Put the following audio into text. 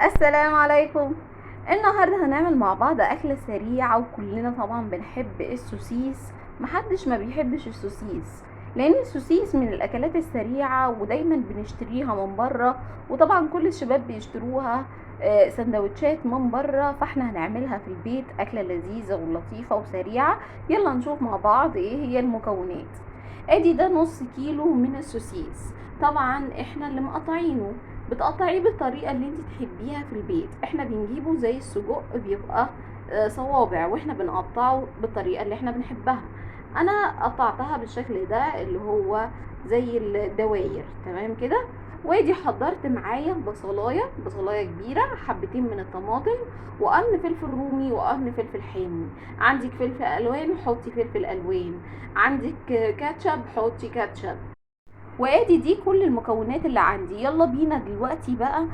السلام عليكم. النهارده هنعمل مع بعض اكله سريعه، وكلنا طبعا بنحب السوسيس. محدش ما بيحبش السوسيس، لان السوسيس من الاكلات السريعه ودايما بنشتريها من بره، وطبعا كل الشباب بيشتروها سندوتشات من بره. فاحنا هنعملها في البيت، اكله لذيذه ولطيفه وسريعه. يلا نشوف مع بعض ايه هي المكونات. ادي ده نص كيلو من السوسيس. طبعا احنا اللي مقطعينه، بتقطعيه بالطريقه اللي انت تحبيها في البيت. احنا بنجيبه زي السجق، بيبقى صوابع، واحنا بنقطعه بالطريقه اللي احنا بنحبها. انا قطعتها بالشكل ده اللي هو زي الدواير، تمام كده. وادي حضرت معايا بصلايه كبيره، حبتين من الطماطم، وقرن فلفل رومي وقرن فلفل حامي. عندك فلفل الوان حطي فلفل الوان، عندك كاتشب حطي كاتشب. وادي دي كل المكونات اللي عندي. يلا بينا دلوقتي بقى